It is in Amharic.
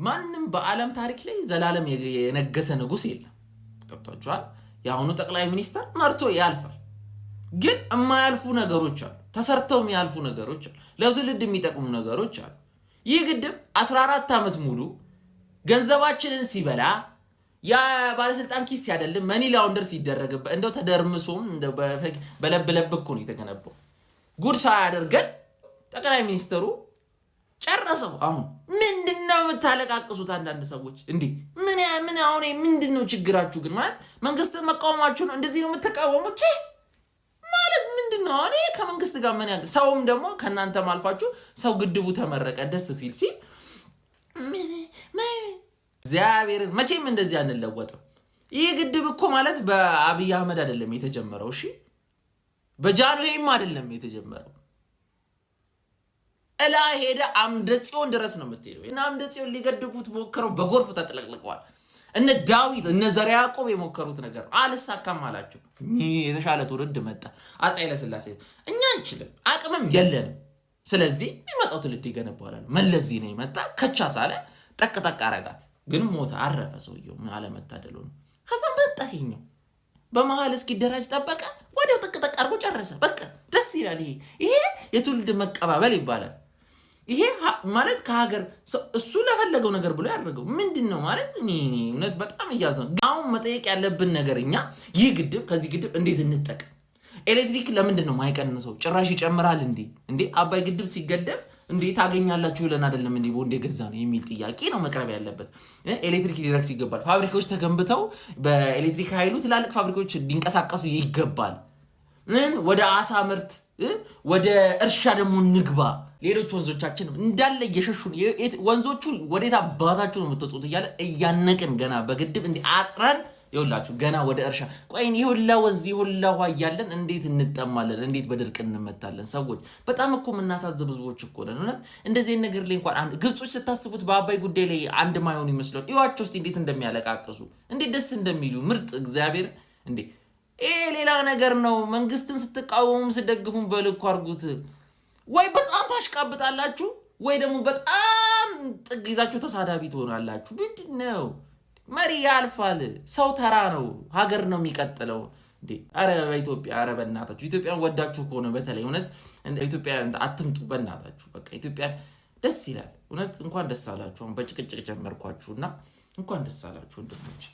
ማንም በአለም ታሪክ ላይ ዘላለም የነገሰ ንጉስ የለም ገብቷችኋል ያሁኑ ጠቅላይ ሚኒስተር መርቶ ያልፋል ግን የማያልፉ ነገሮች አሉ ተሰርተው የሚያልፉ ነገሮች አሉ ለትውልድ የሚጠቅሙ ነገሮች አሉ ይህ ግድብ 14 አመት ሙሉ ገንዘባችንን ሲበላ ያ ባለስልጣን ኪስ ያደለም መኒ ላውንደር ሲደረግበት እንደው ተደርምሶም እንደው በለብለብ እኮ ነው የተገነባው ጉድ ሳያደርገን ጠቅላይ ሚኒስተሩ ጨረሰው አሁን ምንድነው የምታለቃቅሱት አንዳንድ ሰዎች እንዴ ምን አሁን ምንድነው ችግራችሁ ግን ማለት መንግስት መቃወማችሁ ነው እንደዚህ ነው የምትቃወሙት ማለት ምንድነው አኔ ከመንግስት ጋር ምን ያገ ሰውም ደግሞ ከናንተ ማልፋችሁ ሰው ግድቡ ተመረቀ ደስ ሲል እግዚአብሔር መቼም እንደዚህ አንለወጥም ይሄ ግድብ እኮ ማለት በአብይ አህመድ አይደለም የተጀመረው እሺ በጃንሆይም አይደለም የተጀመረው እላ ሄደ አምደ ጽዮን ድረስ ነው የምትሄደው እና አምደ ጽዮን ሊገድቡት ሞከረው በጎርፍ ተጥለቅልቀዋል እነ ዳዊት እነ ዘርዓ ያዕቆብ የሞከሩት ነገር አልሳካም አላችሁ የተሻለ ትውልድ መጣ አፄ ኃይለ ሥላሴ እኛ እንችልም አቅምም የለንም ስለዚህ የሚመጣው ትውልድ ይገነባዋል መለስ ዜናዊ መጣ ከቻሳለ ጠቅጠቅ አረጋት ግን ሞተ አረፈ ሰውየው አለመታደሉ ነው ከዛ መጣኸኛው በመሃል እስኪደራጅ ተጠበቀ ወዲያው ጠቅጠቅ አርጎ ጨረሰ በቃ ደስ ይላል ይሄ የትውልድ መቀባበል ይባላል ይሄ ማለት ከሀገር እሱ ለፈለገው ነገር ብሎ ያደረገው ምንድነው ማለት እውነት በጣም ያዘን አሁን መጠየቅ ያለብን ነገርኛ ይህ ግድብ ከዚህ ግድብ እንዴት እንጠቀም ኤሌክትሪክ ለምንድነው ማይቀንሰው ጭራሽ ይጨምራል እንዴ አባይ ግድብ ሲገደብ እንዴ ታገኛላችሁ ይለን አይደለም እንዴ ቦንዴ ገዛ ነው የሚል ጥያቄ ነው መቅረብ ያለበት ኤሌክትሪክ ሊረክስ ይገባል ፋብሪካዎች ተገንብተው በኤሌክትሪክ ኃይሉ ትላልቅ ፋብሪካዎች ሊንቀሳቀሱ ይገባል ወደ አሳ ምርት ወደ እርሻ ደግሞ ንግባ ሌሎች ወንዞቻችን እንዳለ እየሸሹን ወንዞቹ ወዴታ አባታችሁ ነው የምትወጡት ይያለ እያነቅን ገና በግድብ እንዴ አጥረን ይውላችሁ ገና ወደ እርሻ ቆይን ይሁላ ወንዝ ይሁላ ውሃ ያለን እንዴት እንጠማለን እንዴት በድርቅ እንመታለን ሰዎች በጣም እኮ ምናሳዝብ ህዝቦች እኮ ነን እውነት እንደዚህ ነገር ላይ እንኳን አንድ ግብጾች ስታስቡት በአባይ ጉዳይ ላይ አንድ ማይሆን ይመስላል ይዋቸው እስቲ እንዴት እንደሚያለቃቅሱ እንዴት ደስ እንደሚሉ ምርጥ እግዚአብሔር እንዴ ሌላ ነገር ነው መንግስትን ስትቃወሙ ስደግፉን በልኩ አርጉት ወይ በጣም ታሽቃብጣላችሁ ወይ ደግሞ በጣም ጥግ ይዛችሁ ተሳዳቢ ትሆናላችሁ ምንድነው መሪ ያልፋል ሰው ተራ ነው ሀገር ነው የሚቀጥለው እንዴ አረ በኢትዮጵያ አረ በእናታችሁ ኢትዮጵያን ወዳችሁ ከሆነ በተለይ እውነት ኢትዮጵያ አትምጡ በእናታችሁ በቃ ኢትዮጵያ ደስ ይላል እውነት እንኳን ደስ አላችሁ በጭቅጭቅ ጀመርኳችሁና እንኳን ደስ አላችሁ ወንድሞች